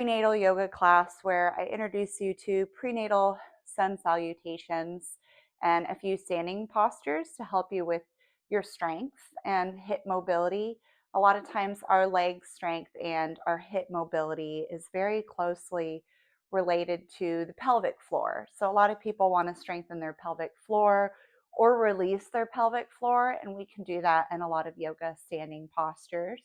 prenatal yoga class where I introduce you to prenatal sun salutations and a few standing postures to help you with your strength and hip mobility. A lot of times, our leg strength and our hip mobility is very closely related to the pelvic floor. So, a lot of people want to strengthen their pelvic floor or release their pelvic floor, and we can do that in a lot of yoga standing postures.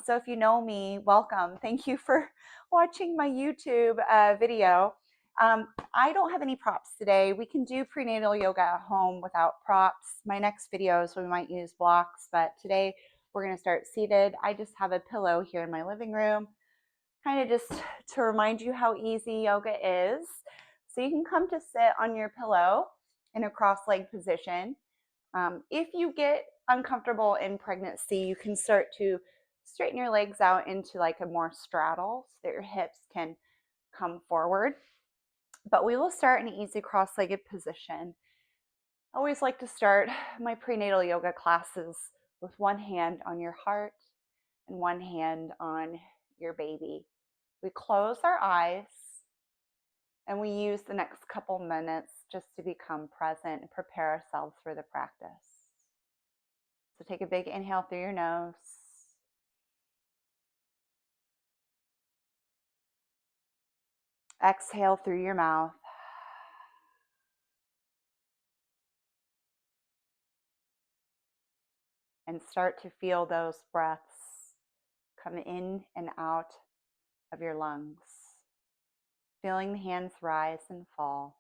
So if you know me, welcome. Thank you for watching my YouTube video. I don't have any props today. We can do prenatal yoga at home without props. My next videos, we might use blocks, but today we're going to start seated. I just have a pillow here in my living room, kind of just to remind you how easy yoga is. So you can come to sit on your pillow in a cross-legged position. If you get uncomfortable in pregnancy, you can start to straighten your legs out into like a more straddle so that your hips can come forward. But we will start in an easy cross-legged position. I always like to start my prenatal yoga classes with one hand on your heart and one hand on your baby. We close our eyes and we use the next couple minutes just to become present and prepare ourselves for the practice. So take a big inhale through your nose. Exhale through your mouth. And start to feel those breaths come in and out of your lungs. Feeling the hands rise and fall.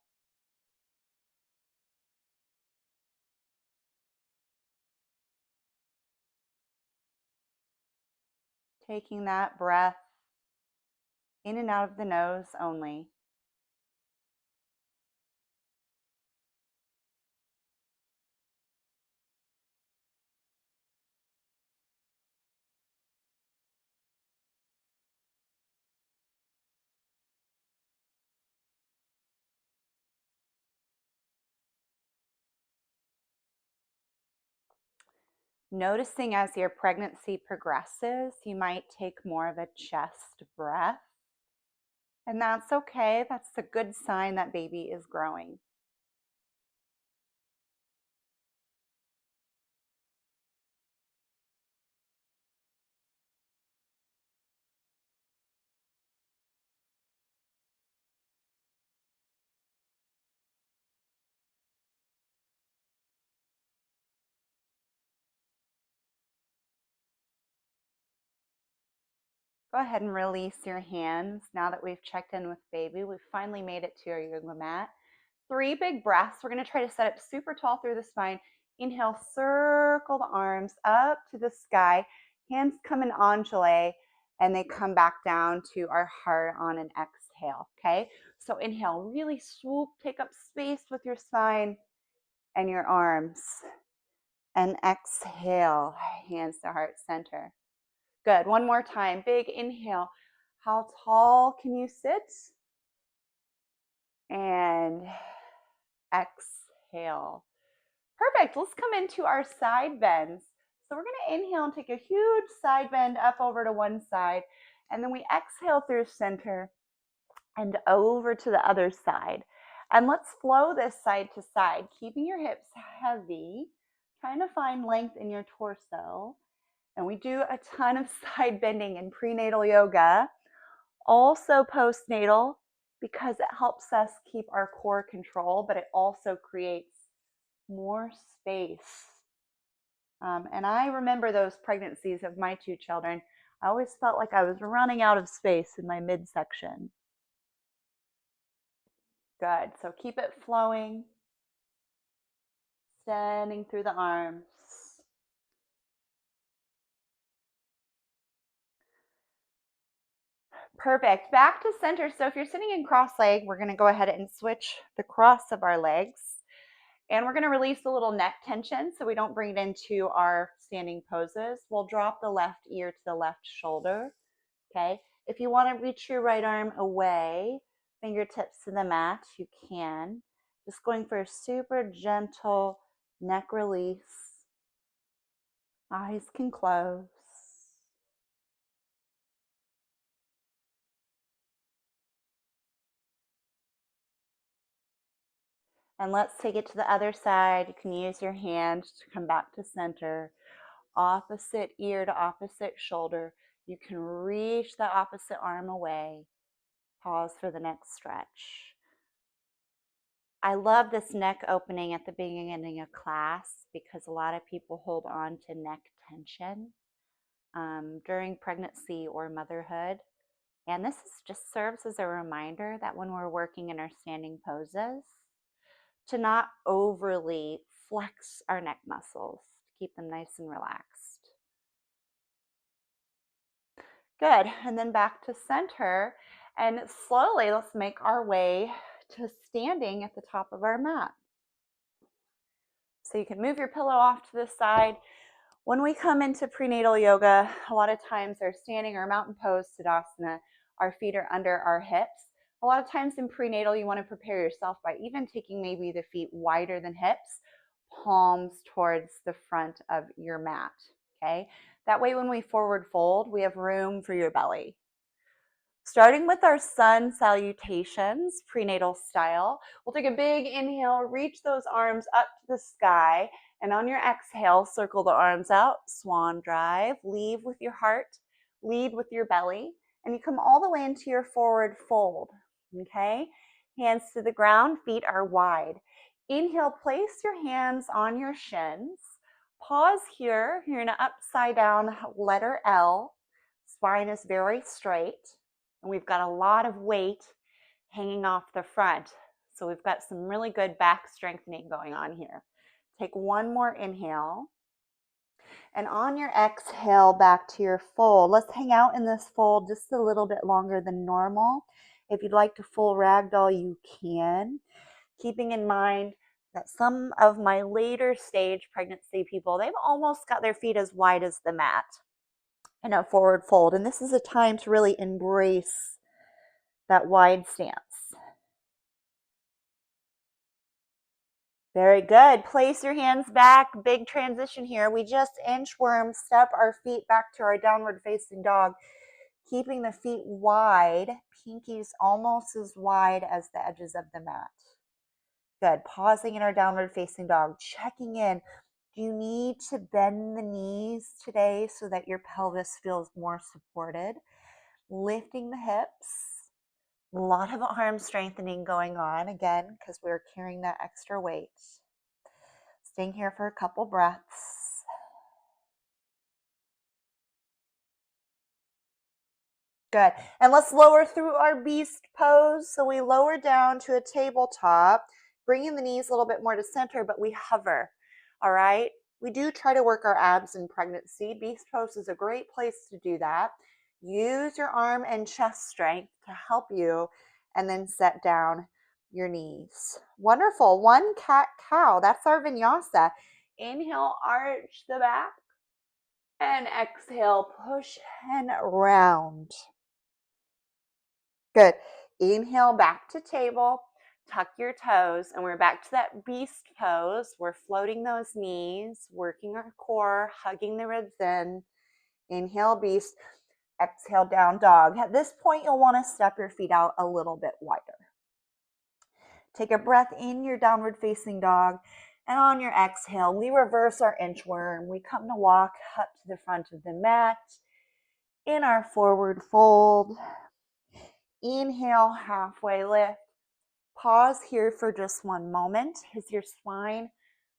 Taking that breath in and out of the nose only. Noticing as your pregnancy progresses, you might take more of a chest breath. And that's okay. That's a good sign that baby is growing. Go ahead and release your hands. Now that we've checked in with baby, we've finally made it to our yoga mat. 3 big breaths. We're going to try to set up super tall through the spine. Inhale, circle the arms up to the sky. Hands come in undulate, and they come back down to our heart on an exhale, okay? So inhale, really swoop, take up space with your spine and your arms. And exhale, hands to heart center. Good. One more time. Big inhale. How tall can you sit? And exhale. Perfect. Let's come into our side bends. So we're going to inhale and take a huge side bend up over to one side. And then we exhale through center and over to the other side. And let's flow this side to side, keeping your hips heavy, trying to find length in your torso. And we do a ton of side bending in prenatal yoga, also postnatal, because it helps us keep our core control, but it also creates more space. And I remember those pregnancies of my 2 children. I always felt like I was running out of space in my midsection. Good. So keep it flowing, extending through the arms. Perfect. Back to center. So if you're sitting in cross leg, we're going to go ahead and switch the cross of our legs. And we're going to release a little neck tension so we don't bring it into our standing poses. We'll drop the left ear to the left shoulder. Okay. If you want to reach your right arm away, fingertips to the mat, you can. Just going for a super gentle neck release. Eyes can close. And let's take it to the other side. You can use your hand to come back to center. Opposite ear to opposite shoulder. You can reach the opposite arm away. Pause for the next stretch. I love this neck opening at the beginning of class because a lot of people hold on to neck tension during pregnancy or motherhood. And this just serves as a reminder that when we're working in our standing poses, to not overly flex our neck muscles, to keep them nice and relaxed. Good, and then back to center, and slowly let's make our way to standing at the top of our mat. So you can move your pillow off to the side. When we come into prenatal yoga, a lot of times they're standing or mountain pose, Tadasana, our feet are under our hips. A lot of times in prenatal, you want to prepare yourself by even taking maybe the feet wider than hips, palms towards the front of your mat, okay? That way when we forward fold, we have room for your belly. Starting with our sun salutations, prenatal style, we'll take a big inhale, reach those arms up to the sky, and on your exhale, circle the arms out, swan drive, leave with your heart, lead with your belly, and you come all the way into your forward fold, okay? Hands to the ground, feet are wide. Inhale, place your hands on your shins. Pause here, you're in an upside down letter L. Spine is very straight. And we've got a lot of weight hanging off the front. So we've got some really good back strengthening going on here. Take one more inhale. And on your exhale, back to your fold. Let's hang out in this fold just a little bit longer than normal. If you'd like to full ragdoll, you can. Keeping in mind that some of my later stage pregnancy people, they've almost got their feet as wide as the mat in a forward fold. And this is a time to really embrace that wide stance. Very good. Place your hands back. Big transition here. We just inchworm, step our feet back to our downward facing dog, keeping the feet wide, pinkies almost as wide as the edges of the mat. Good. Pausing in our downward facing dog, checking in. Do you need to bend the knees today so that your pelvis feels more supported? Lifting the hips. A lot of arm strengthening going on, again, because we're carrying that extra weight. Staying here for a couple breaths. Good. And let's lower through our beast pose. So we lower down to a tabletop, bringing the knees a little bit more to center, but we hover. All right. We do try to work our abs in pregnancy. Beast pose is a great place to do that. Use your arm and chest strength to help you, and then set down your knees. Wonderful. One cat cow. That's our vinyasa. Inhale, arch the back, and exhale, push and round. Good. Inhale, back to table, tuck your toes, and we're back to that beast pose. We're floating those knees, working our core, hugging the ribs in. Inhale, beast. Exhale, down dog. At this point, you'll want to step your feet out a little bit wider. Take a breath in your downward facing dog. And on your exhale, we reverse our inchworm. We come to walk up to the front of the mat in our forward fold. Inhale, halfway lift. Pause here for just one moment. Is your spine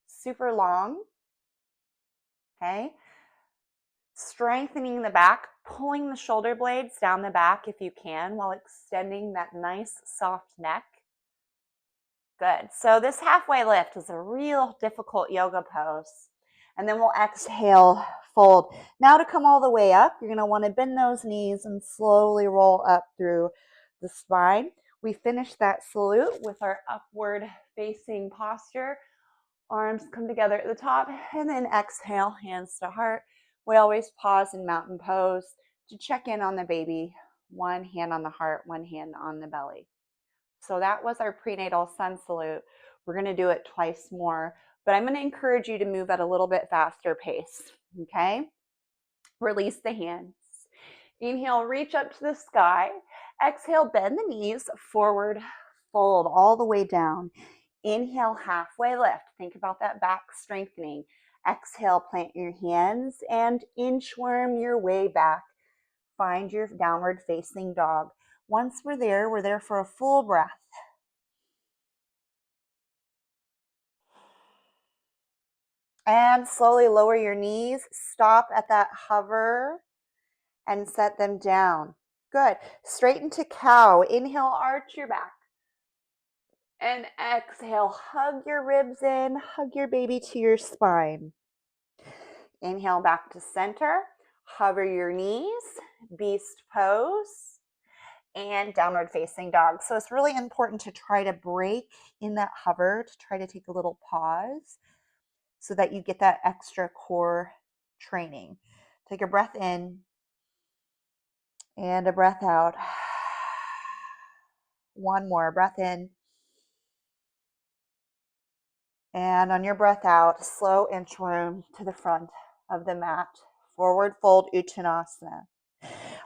super long? Okay. Strengthening the back, pulling the shoulder blades down the back if you can while extending that nice soft neck. Good. So this halfway lift is a real difficult yoga pose. And then we'll exhale, fold. Now to come all the way up, you're going to want to bend those knees and slowly roll up through the spine. We finish that salute with our upward facing posture. Arms come together at the top, and then exhale, hands to heart. We always pause in mountain pose to check in on the baby. One hand on the heart, one hand on the belly. So that was our prenatal sun salute. We're going to do it twice more, but I'm going to encourage you to move at a little bit faster pace, okay? Release the hands. Inhale, reach up to the sky. Exhale, bend the knees, forward fold all the way down. Inhale, halfway lift. Think about that back strengthening. Exhale, plant your hands and inchworm your way back. Find your downward facing dog. Once we're there for a full breath. And slowly lower your knees. Stop at that hover and set them down. Good. Straighten to cow. Inhale, arch your back. And exhale, hug your ribs in, hug your baby to your spine. Inhale back to center, hover your knees, beast pose, and downward facing dog. So it's really important to try to break in that hover, to try to take a little pause so that you get that extra core training. Take a breath in and a breath out. One more breath in. And on your breath out, slow inchworm to the front of the mat. Forward fold Uttanasana.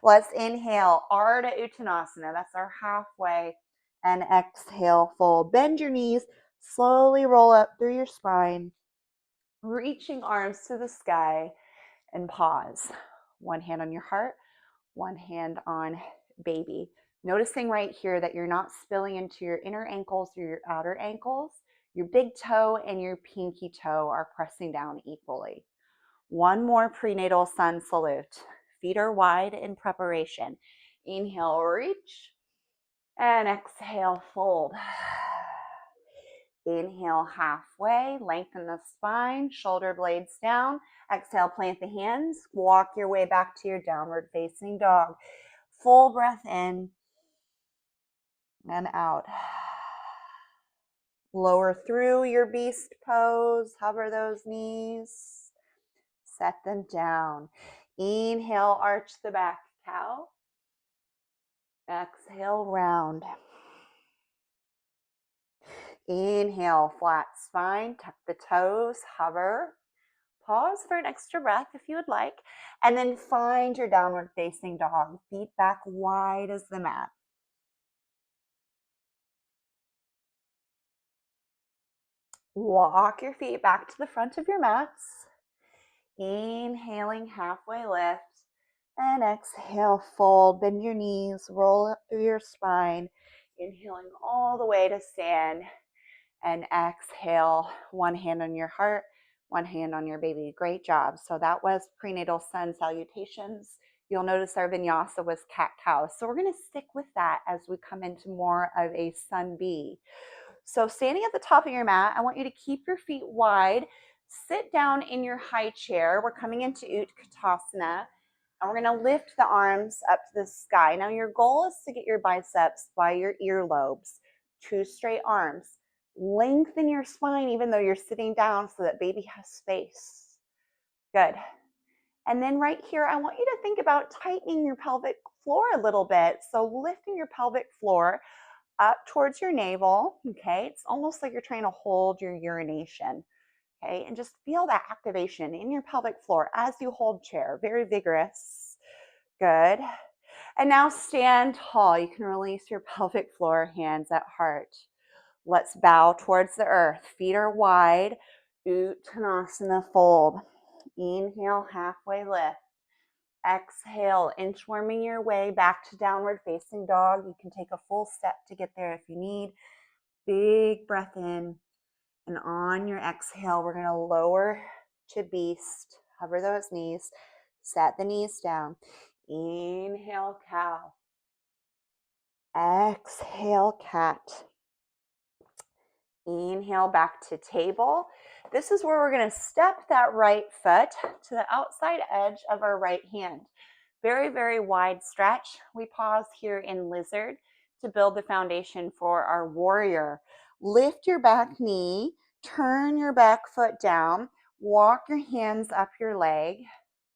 Let's inhale, Ardha Uttanasana. That's our halfway. And exhale, fold. Bend your knees. Slowly roll up through your spine. Reaching arms to the sky. And pause. One hand on your heart. One hand on baby. Noticing right here that you're not spilling into your inner ankles or your outer ankles. Your big toe and your pinky toe are pressing down equally. One more prenatal sun salute. Feet are wide in preparation. Inhale, reach, and exhale, fold. Inhale, halfway, lengthen the spine, shoulder blades down. Exhale, plant the hands, walk your way back to your downward facing dog. Full breath in and out. Lower through your beast pose, hover those knees, set them down. Inhale, arch the back, cow. Exhale, round. Inhale, flat spine, tuck the toes, hover. Pause for an extra breath if you would like, and then find your downward facing dog. Feet back wide as the mat. Walk your feet back to the front of your mats. Inhaling, halfway lift. And exhale, fold. Bend your knees, roll up through your spine. Inhaling all the way to stand. And exhale, one hand on your heart, one hand on your baby. Great job. So that was prenatal sun salutations. You'll notice our vinyasa was cat-cow. So we're going to stick with that as we come into more of a sun bee. So standing at the top of your mat, I want you to keep your feet wide. Sit down in your high chair. We're coming into Utkatasana. And we're going to lift the arms up to the sky. Now your goal is to get your biceps by your earlobes. 2 straight arms. Lengthen your spine even though you're sitting down so that baby has space. Good. And then right here, I want you to think about tightening your pelvic floor a little bit. So lifting your pelvic floor up towards your navel, okay? It's almost like you're trying to hold your urination, okay? And just feel that activation in your pelvic floor as you hold chair. Very vigorous. Good. And now stand tall. You can release your pelvic floor, hands at heart. Let's bow towards the earth. Feet are wide. Uttanasana fold. Inhale, halfway lift. Exhale, inchworming your way back to downward facing dog. You can take a full step to get there if you need. Big breath in. And on your exhale, we're going to lower to beast. Hover those knees. Set the knees down. Inhale, cow. Exhale, cat. Inhale, back to table. This is where we're going to step that right foot to the outside edge of our right hand. Very, very wide stretch. We pause here in lizard to build the foundation for our warrior. Lift your back knee, turn your back foot down, walk your hands up your leg.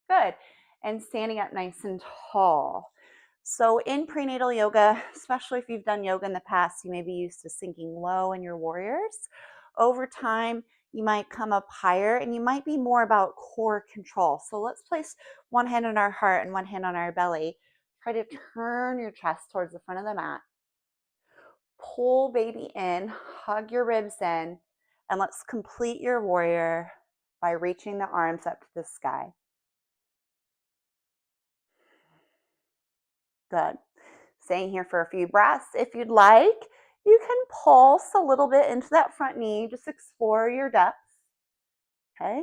Good. And standing up nice and tall. So in prenatal yoga, especially if you've done yoga in the past, you may be used to sinking low in your warriors. Over time, you might come up higher and you might be more about core control. So let's place one hand on our heart and one hand on our belly. Try to turn your chest towards the front of the mat. Pull baby in, hug your ribs in, and let's complete your warrior by reaching the arms up to the sky. Good. Staying here for a few breaths. If you'd like, you can pulse a little bit into that front knee. Just explore your depth. Okay.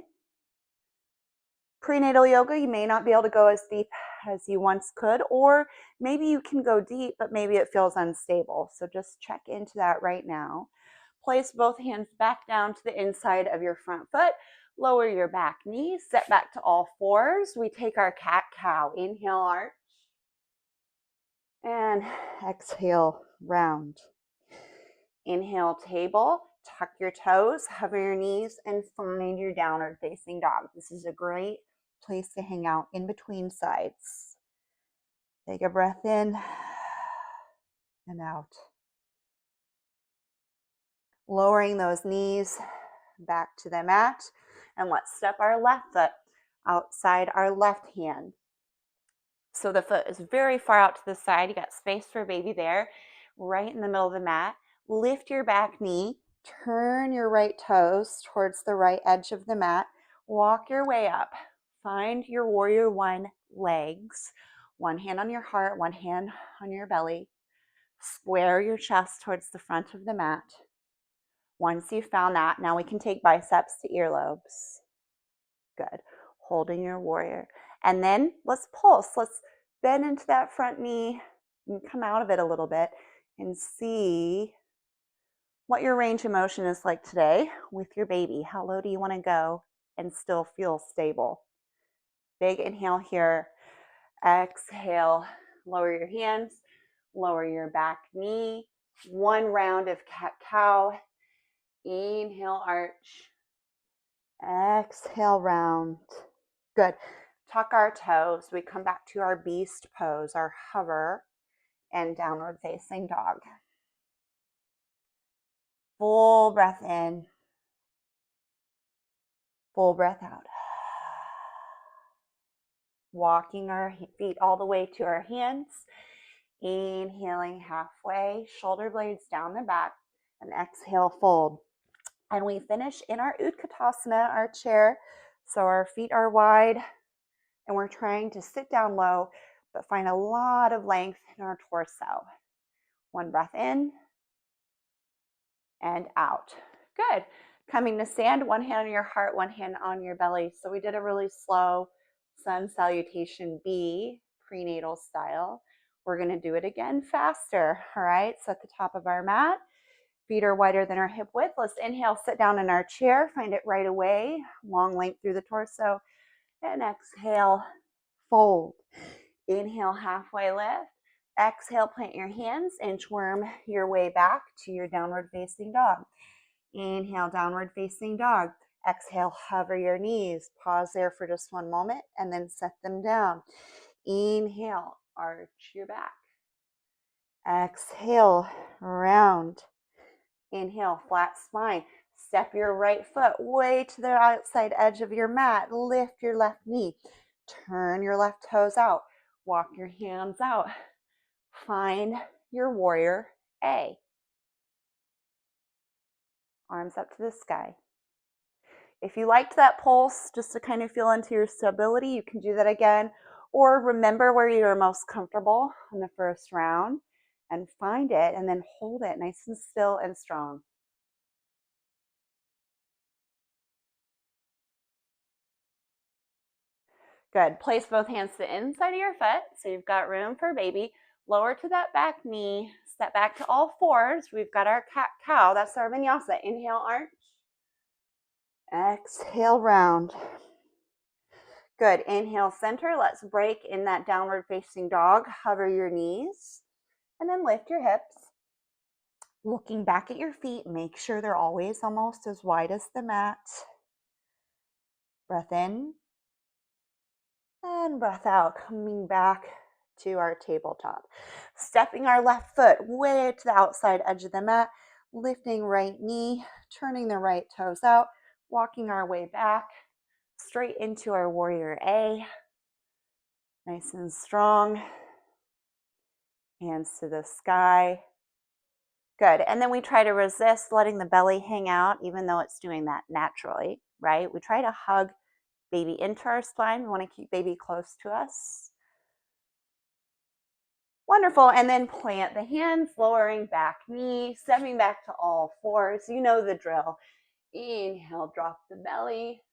Prenatal yoga, you may not be able to go as deep as you once could, or maybe you can go deep, but maybe it feels unstable. So just check into that right now. Place both hands back down to the inside of your front foot. Lower your back knee, step back to all fours. We take our cat-cow. Inhale, arch. And exhale, round. Inhale, table. Tuck your toes, hover your knees, and find your downward facing dog. This is a great place to hang out in between sides. Take a breath in and out. Lowering those knees back to the mat. And let's step our left foot outside our left hand. So the foot is very far out to the side. You got space for baby there, right in the middle of the mat. Lift your back knee. Turn your right toes towards the right edge of the mat. Walk your way up. Find your warrior one legs. One hand on your heart, one hand on your belly. Square your chest towards the front of the mat. Once you've found that, now we can take biceps to earlobes. Good. Holding your warrior. And then let's pulse. Let's bend into that front knee and come out of it a little bit and see what your range of motion is like today with your baby. How low do you want to go and still feel stable? Big inhale here. Exhale. Lower your hands. Lower your back knee. One round of cat-cow. Inhale, arch. Exhale, round. Good. Tuck our toes. We come back to our beast pose, our hover, and downward facing dog. Full breath in. Full breath out. Walking our feet all the way to our hands. Inhaling halfway, shoulder blades down the back, and exhale, fold. And we finish in our Utkatasana, our chair. So our feet are wide, and we're trying to sit down low, but find a lot of length in our torso. One breath in and out. Good. Coming to stand, one hand on your heart, one hand on your belly. So we did a really slow sun salutation B, prenatal style. We're going to do it again faster. All right. So at the top of our mat, feet are wider than our hip width. Let's inhale, sit down in our chair, find it right away, long length through the torso, and exhale, fold. Inhale, halfway lift. Exhale, plant your hands, inchworm your way back to your downward facing dog. Inhale, downward facing dog. Exhale, hover your knees. Pause there for just one moment and then set them down. Inhale, arch your back. Exhale, round. Inhale, flat spine. Step your right foot way to the outside edge of your mat. Lift your left knee. Turn your left toes out. Walk your hands out. Find your warrior A. Arms up to the sky. If you liked that pulse, just to kind of feel into your stability, you can do that again. Or remember where you are most comfortable in the first round and find it and then hold it nice and still and strong. Good. Place both hands to the inside of your foot so you've got room for baby. Lower to that back knee. Step back to all fours. We've got our cat-cow. That's our vinyasa. Inhale, arch. Exhale, round. Good. Inhale, center. Let's break in that downward facing dog. Hover your knees and then lift your hips. Looking back at your feet, make sure they're always almost as wide as the mat. Breath in and breath out. Coming back to our tabletop. Stepping our left foot way to the outside edge of the mat. Lifting right knee, turning the right toes out. Walking our way back straight into our warrior A. Nice and strong. Hands to the sky. Good. And then we try to resist letting the belly hang out, even though it's doing that naturally, right? We try to hug baby into our spine. We want to keep baby close to us. Wonderful. And then plant the hands, lowering back knee, stepping back to all fours. You know the drill. Inhale, drop the belly,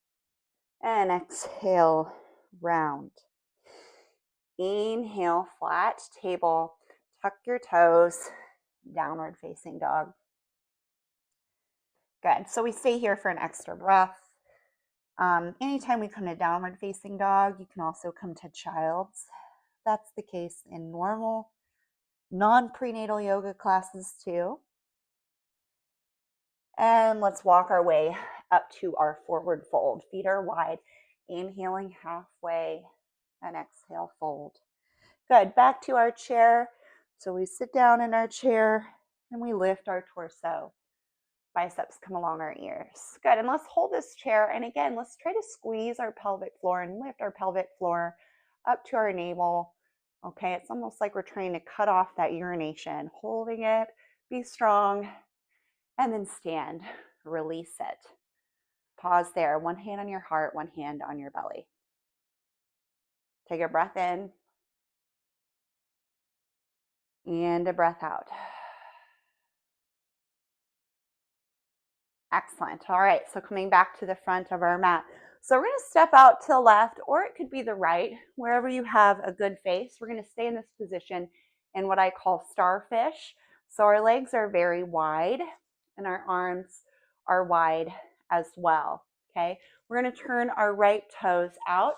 and exhale, round. Inhale, flat table, tuck your toes, downward facing dog. Good. So we stay here for an extra breath. Anytime we come to downward facing dog, you can also come to child's. That's the case in normal, non-prenatal yoga classes too. And let's walk our way up to our forward fold. Feet are wide. Inhaling halfway and exhale, fold. Good. Back to our chair. So we sit down in our chair and we lift our torso. Biceps come along our ears. Good. And let's hold this chair. And again, let's try to squeeze our pelvic floor and lift our pelvic floor up to our navel. Okay. It's almost like we're trying to cut off that urination. Holding it. Be strong. And then stand. Release it. Pause there. One hand on your heart, one hand on your belly. Take a breath in. And a breath out. Excellent. All right, so coming back to the front of our mat. So we're going to step out to the left, or it could be the right, wherever you have a good face. We're going to stay in this position in what I call starfish. So our legs are very wide and our arms are wide as well. Okay, we're going to turn our right toes out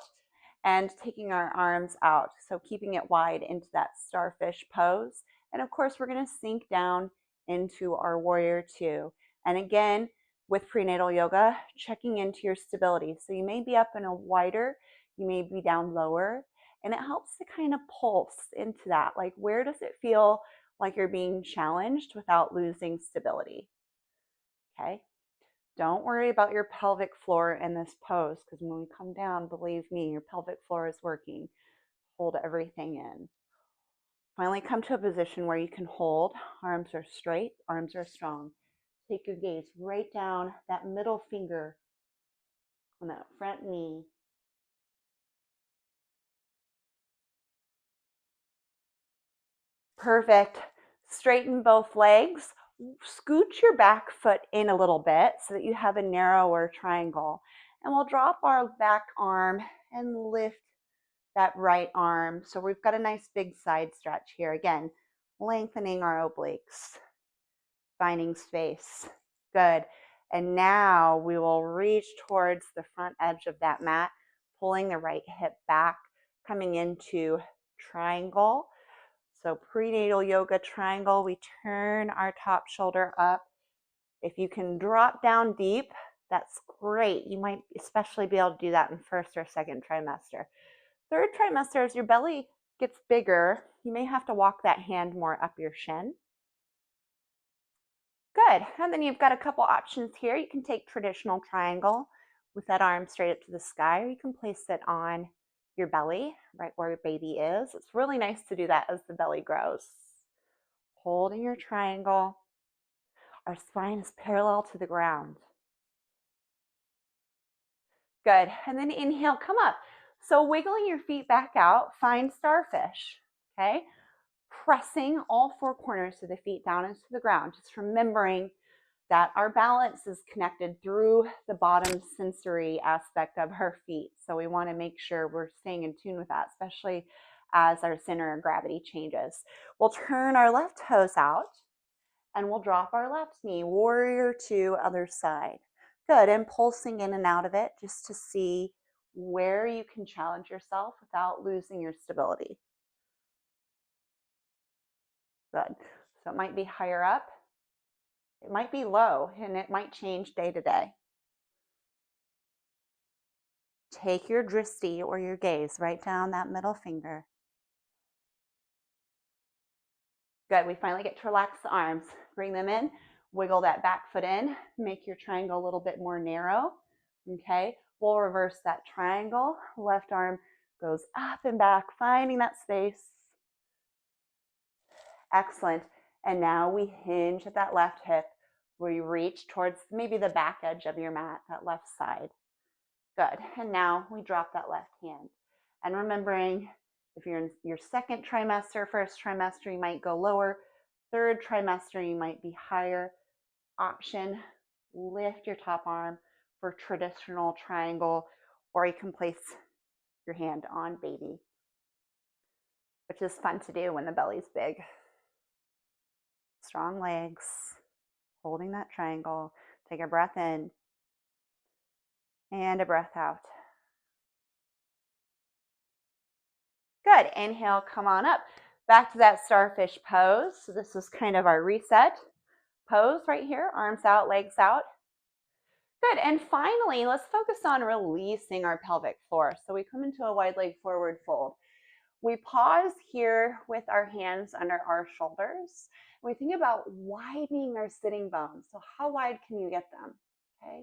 and taking our arms out. So keeping it wide into that starfish pose. And of course, we're going to sink down into our warrior two. And again, with prenatal yoga, checking into your stability. So you may be up in a wider, you may be down lower, and it helps to kind of pulse into that. Like, where does it feel like you're being challenged without losing stability? Okay. Don't worry about your pelvic floor in this pose, because when we come down, believe me, your pelvic floor is working. Hold everything in. Finally, come to a position where you can hold. Arms are straight, arms are strong. Take your gaze right down that middle finger on that front knee. Perfect. Straighten both legs. Scooch your back foot in a little bit so that you have a narrower triangle. And we'll drop our back arm and lift that right arm. So we've got a nice big side stretch here. Again, lengthening our obliques, finding space. Good. And now we will reach towards the front edge of that mat, pulling the right hip back, coming into triangle. So prenatal yoga triangle, we turn our top shoulder up. If you can drop down deep, that's great. You might especially be able to do that in first or second trimester. Third trimester, as your belly gets bigger, you may have to walk that hand more up your shin. Good. And then you've got a couple options here. You can take traditional triangle with that arm straight up to the sky, or you can place it on your belly, right where your baby is. It's really nice to do that as the belly grows. Holding your triangle. Our spine is parallel to the ground. Good. And then inhale, come up. So wiggling your feet back out, find starfish. Okay. Pressing all four corners of the feet down into the ground. Just remembering that our balance is connected through the bottom sensory aspect of our feet. So we want to make sure we're staying in tune with that, especially as our center of gravity changes. We'll turn our left toes out and we'll drop our left knee, warrior two, other side. Good, and pulsing in and out of it just to see where you can challenge yourself without losing your stability. Good. So it might be higher up, it might be low, and it might change day to day. Take your drishti or your gaze right down that middle finger. Good. We finally get to relax the arms. Bring them in. Wiggle that back foot in. Make your triangle a little bit more narrow. Okay. We'll reverse that triangle. Left arm goes up and back, finding that space. Excellent. And now we hinge at that left hip. We reach towards maybe the back edge of your mat, that left side. Good. And now we drop that left hand. And remembering, if you're in your second trimester, first trimester, you might go lower. Third trimester, you might be higher. Option, lift your top arm for traditional triangle, or you can place your hand on baby, which is fun to do when the belly's big. Strong legs, holding that triangle. Take a breath in and a breath out. Good. Inhale, come on up. Back to that starfish pose. So this is kind of our reset pose right here. Arms out, legs out. Good. And finally, let's focus on releasing our pelvic floor. So we come into a wide leg forward fold. We pause here with our hands under our shoulders. We think about widening our sitting bones. So how wide can you get them? Okay.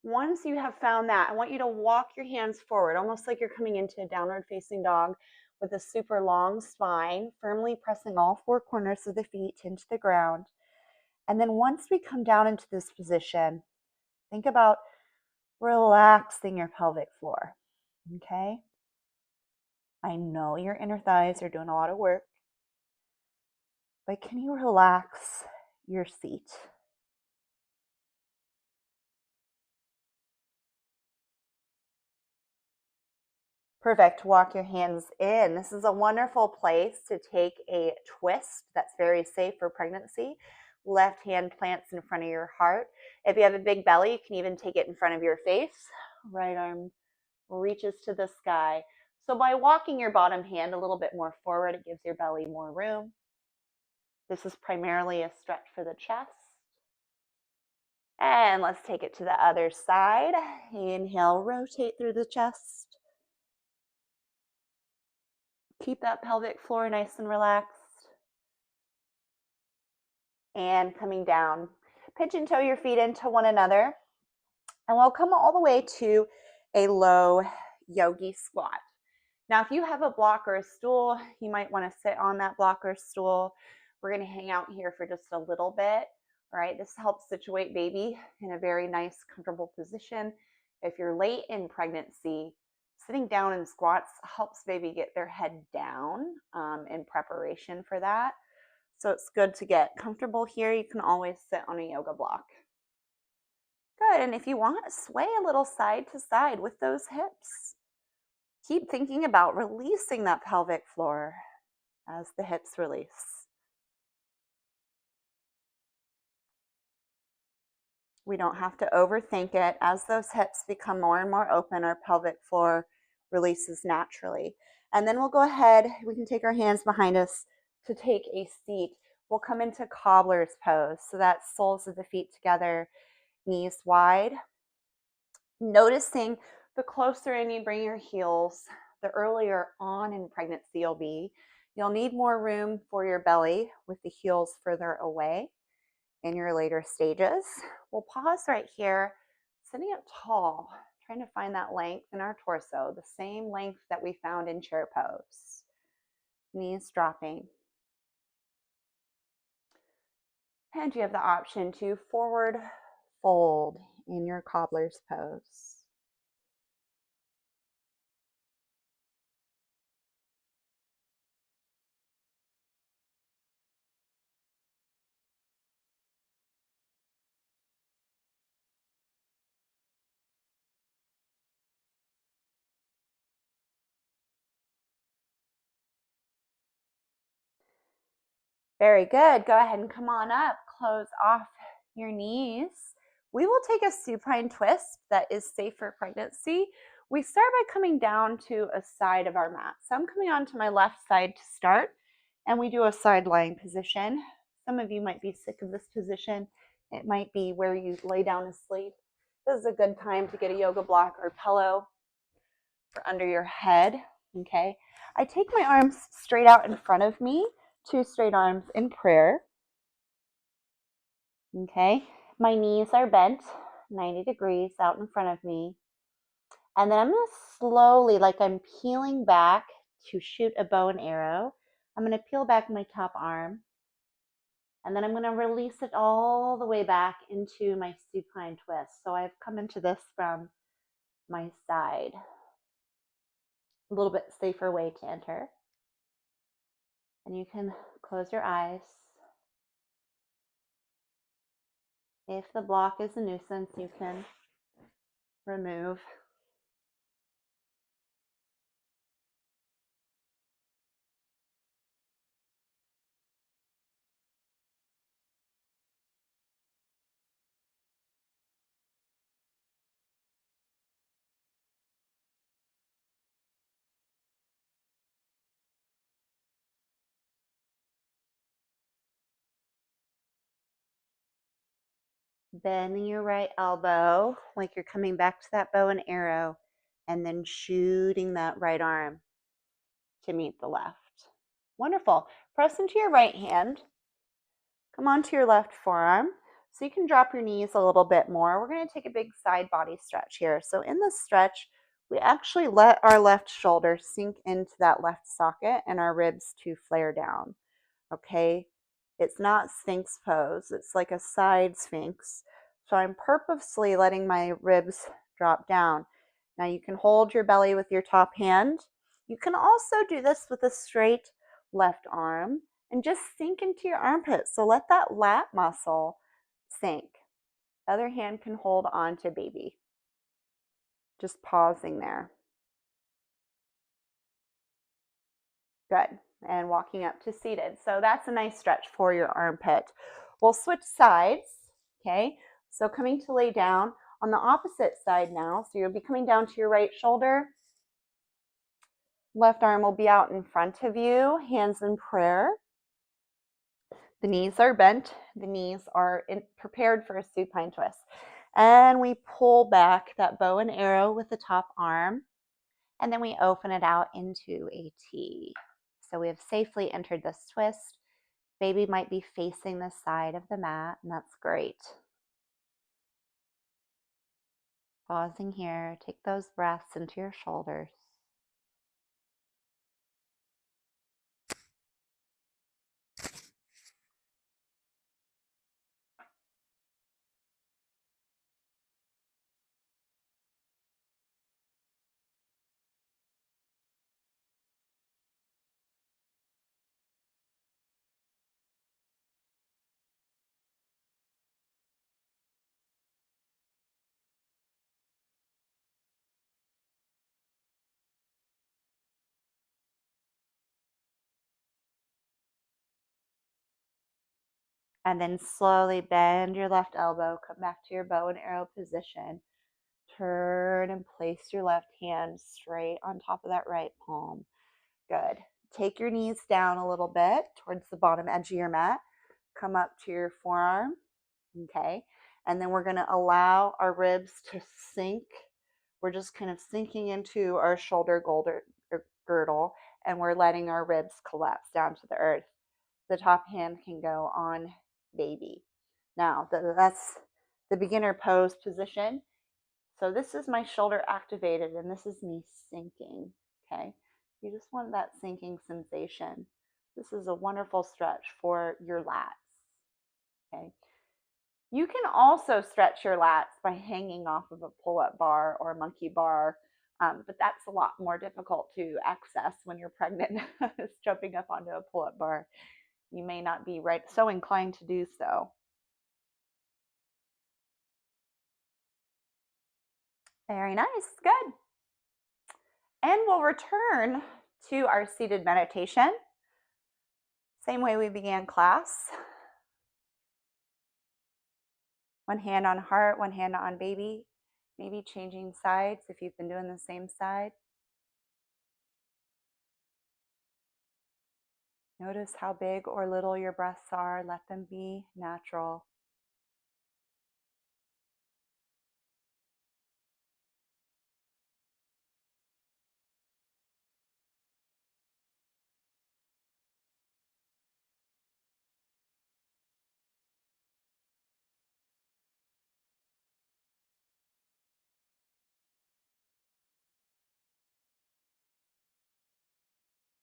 Once you have found that, I want you to walk your hands forward, almost like you're coming into a downward facing dog with a super long spine, firmly pressing all four corners of the feet into the ground. And then once we come down into this position, think about relaxing your pelvic floor, okay? I know your inner thighs are doing a lot of work, but can you relax your seat? Perfect. Walk your hands in. This is a wonderful place to take a twist that's very safe for pregnancy. Left hand plants in front of your heart. If you have a big belly, you can even take it in front of your face. Right arm reaches to the sky. So by walking your bottom hand a little bit more forward, it gives your belly more room. This is primarily a stretch for the chest. And let's take it to the other side. Inhale, rotate through the chest. Keep that pelvic floor nice and relaxed. And coming down. Pinch and toe your feet into one another. And we'll come all the way to a low yogi squat. Now, if you have a block or a stool, you might want to sit on that block or stool. We're going to hang out here for just a little bit. All right, this helps situate baby in a very nice, comfortable position. If you're late in pregnancy, sitting down in squats helps baby get their head down in preparation for that. So it's good to get comfortable here. You can always sit on a yoga block. Good, and if you want, sway a little side to side with those hips. Keep thinking about releasing that pelvic floor as the hips release. We don't have to overthink it. As those hips become more and more open, our pelvic floor releases naturally. And then we'll go ahead, we can take our hands behind us to take a seat. We'll come into cobbler's pose. So that's soles of the feet together, knees wide. Noticing the closer in you bring your heels, the earlier on in pregnancy you'll be. You'll need more room for your belly with the heels further away in your later stages. We'll pause right here, sitting up tall, trying to find that length in our torso, the same length that we found in chair pose. Knees dropping. And you have the option to forward fold in your cobbler's pose. Very good. Go ahead and come on up. Close off your knees. We will take a supine twist that is safe for pregnancy. We start by coming down to a side of our mat. So I'm coming onto my left side to start, and we do a side lying position. Some of you might be sick of this position. It might be where you lay down to sleep. This is a good time to get a yoga block or pillow for under your head. Okay. I take my arms straight out in front of me. Two straight arms in prayer. Okay, my knees are bent 90 degrees out in front of me. And then I'm going to slowly, like I'm peeling back to shoot a bow and arrow, I'm going to peel back my top arm. And then I'm going to release it all the way back into my supine twist. So I've come into this from my side. A little bit safer way to enter. And you can close your eyes. If the block is a nuisance, you can remove. Bending your right elbow like you're coming back to that bow and arrow, and then shooting that right arm to meet the left. Wonderful. Press into your right hand. Come onto your left forearm. So you can drop your knees a little bit more. We're going to take a big side body stretch here. So in this stretch, we actually let our left shoulder sink into that left socket and our ribs to flare down. Okay? It's not Sphinx pose. It's like a side Sphinx. So I'm purposely letting my ribs drop down. Now you can hold your belly with your top hand. You can also do this with a straight left arm and just sink into your armpit. So let that lat muscle sink. Other hand can hold on to baby. Just pausing there. Good. And walking up to seated. So that's a nice stretch for your armpit. We'll switch sides. Okay. So coming to lay down on the opposite side now. So you'll be coming down to your right shoulder. Left arm will be out in front of you, hands in prayer. The knees are bent. The knees are prepared for a supine twist. And we pull back that bow and arrow with the top arm. And then we open it out into a T. So we have safely entered this twist. Baby might be facing the side of the mat, and that's great. Pausing here, take those breaths into your shoulders. And then slowly bend your left elbow, come back to your bow and arrow position. Turn and place your left hand straight on top of that right palm. Good. Take your knees down a little bit towards the bottom edge of your mat. Come up to your forearm. Okay. And then we're going to allow our ribs to sink. We're just kind of sinking into our shoulder girdle, and we're letting our ribs collapse down to the earth. The top hand can go on baby. Now, that's the beginner pose position. So this is my shoulder activated, and this is me sinking, okay? You just want that sinking sensation. This is a wonderful stretch for your lats, okay? You can also stretch your lats by hanging off of a pull-up bar or a monkey bar, but that's a lot more difficult to access when you're pregnant. It's jumping up onto a pull-up bar. You may not be so inclined to do so. Very nice, good. And we'll return to our seated meditation. Same way we began class. One hand on heart, one hand on baby. Maybe changing sides if you've been doing the same side. Notice how big or little your breaths are. Let them be natural.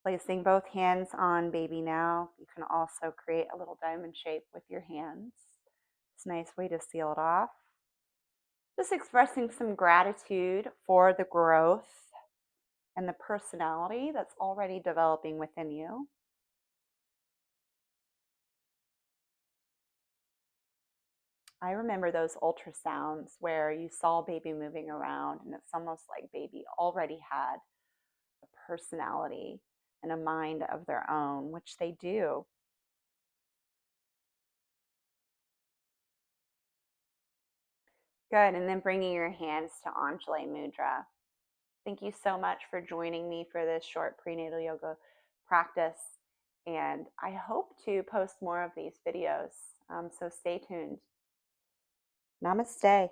Placing both hands on baby now. You can also create a little diamond shape with your hands. It's a nice way to seal it off. Just expressing some gratitude for the growth and the personality that's already developing within you. I remember those ultrasounds where you saw baby moving around, and it's almost like baby already had a personality and a mind of their own, which they do. Good. And then bringing your hands to Anjali Mudra. Thank you so much for joining me for this short prenatal yoga practice. And I hope to post more of these videos. So stay tuned. Namaste.